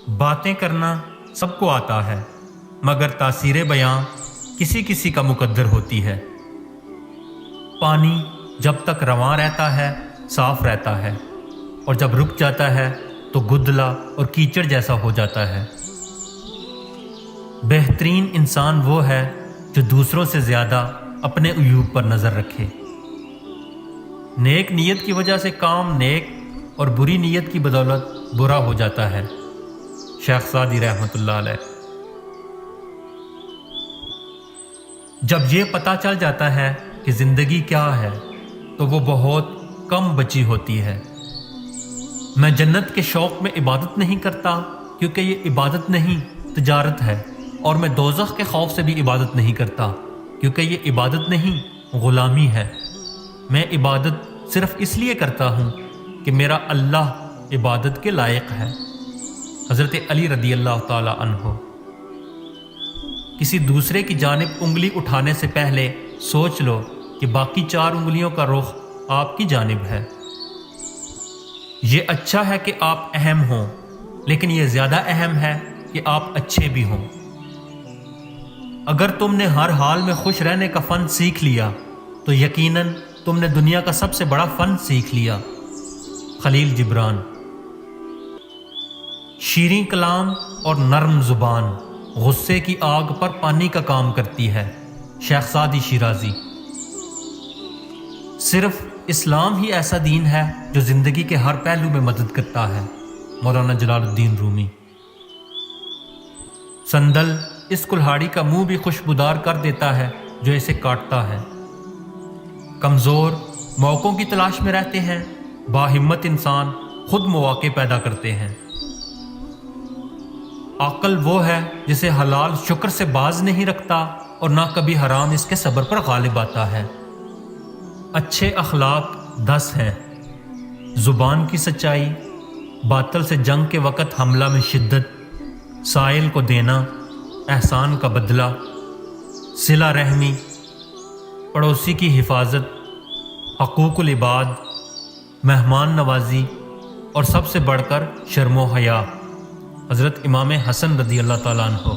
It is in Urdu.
باتیں کرنا سب کو آتا ہے، مگر تاثیر بیاں کسی کسی کا مقدر ہوتی ہے۔ پانی جب تک رواں رہتا ہے صاف رہتا ہے، اور جب رک جاتا ہے تو گدلا اور کیچڑ جیسا ہو جاتا ہے۔ بہترین انسان وہ ہے جو دوسروں سے زیادہ اپنے عیوب پر نظر رکھے۔ نیک نیت کی وجہ سے کام نیک اور بری نیت کی بدولت برا ہو جاتا ہے۔ شیخ سعدی رحمۃ اللہ علیہ۔ جب یہ پتہ چل جاتا ہے کہ زندگی کیا ہے تو وہ بہت کم بچی ہوتی ہے۔ میں جنت کے شوق میں عبادت نہیں کرتا کیونکہ یہ عبادت نہیں تجارت ہے، اور میں دوزخ کے خوف سے بھی عبادت نہیں کرتا کیونکہ یہ عبادت نہیں غلامی ہے۔ میں عبادت صرف اس لیے کرتا ہوں کہ میرا اللہ عبادت کے لائق ہے۔ حضرت علی رضی اللہ تعالی عنہ۔ کسی دوسرے کی جانب انگلی اٹھانے سے پہلے سوچ لو کہ باقی 4 انگلیوں کا رخ آپ کی جانب ہے۔ یہ اچھا ہے کہ آپ اہم ہوں، لیکن یہ زیادہ اہم ہے کہ آپ اچھے بھی ہوں۔ اگر تم نے ہر حال میں خوش رہنے کا فن سیکھ لیا تو یقیناً تم نے دنیا کا سب سے بڑا فن سیکھ لیا۔ خلیل جبران۔ شیریں کلام اور نرم زبان غصے کی آگ پر پانی کا کام کرتی ہے۔ شیخ سعدی شیرازی۔ صرف اسلام ہی ایسا دین ہے جو زندگی کے ہر پہلو میں مدد کرتا ہے۔ مولانا جلال الدین رومی۔ سندل اس کلہاڑی کا منہ بھی خوشبودار کر دیتا ہے جو اسے کاٹتا ہے۔ کمزور موقعوں کی تلاش میں رہتے ہیں، باہمت انسان خود مواقع پیدا کرتے ہیں۔ عاقل وہ ہے جسے حلال شکر سے باز نہیں رکھتا اور نہ کبھی حرام اس کے صبر پر غالب آتا ہے۔ اچھے اخلاق 10 ہیں: زبان کی سچائی، باطل سے جنگ کے وقت حملہ میں شدت، سائل کو دینا، احسان کا بدلہ، صلہ رحمی، پڑوسی کی حفاظت، حقوق العباد، مہمان نوازی، اور سب سے بڑھ کر شرم و حیا۔ حضرت امام حسن رضی اللہ تعالیٰ عنہ۔